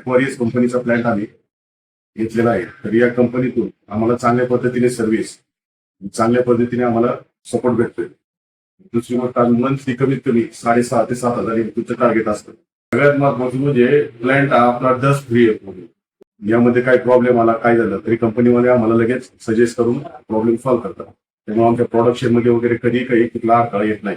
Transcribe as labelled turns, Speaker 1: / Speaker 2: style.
Speaker 1: ॲक्वारियस कंपनीचा प्लॅन्ट आम्ही घेतलेला आहे. तर या कंपनीतून आम्हाला चांगल्या पद्धतीने सर्व्हिस, चांगल्या पद्धतीने आम्हाला सपोर्ट भेटतोय. दुसरी गोष्ट, मंथली कमीत कमी 6,500 ते 7,000 इनपुटचं टार्गेट असतं. सगळ्यात महत्वाचं म्हणजे प्लॅन्ट आपला डस्ट फ्री आहे. यामध्ये काय प्रॉब्लेम आला, काय झालं तरी कंपनीवाले आम्हाला लगेच सजेस्ट करून प्रॉब्लेम सॉल्व्ह करतात. त्यामुळे आमच्या प्रोडक्शन मध्ये वगैरे कधी काही कुठला अडथळा येत नाही.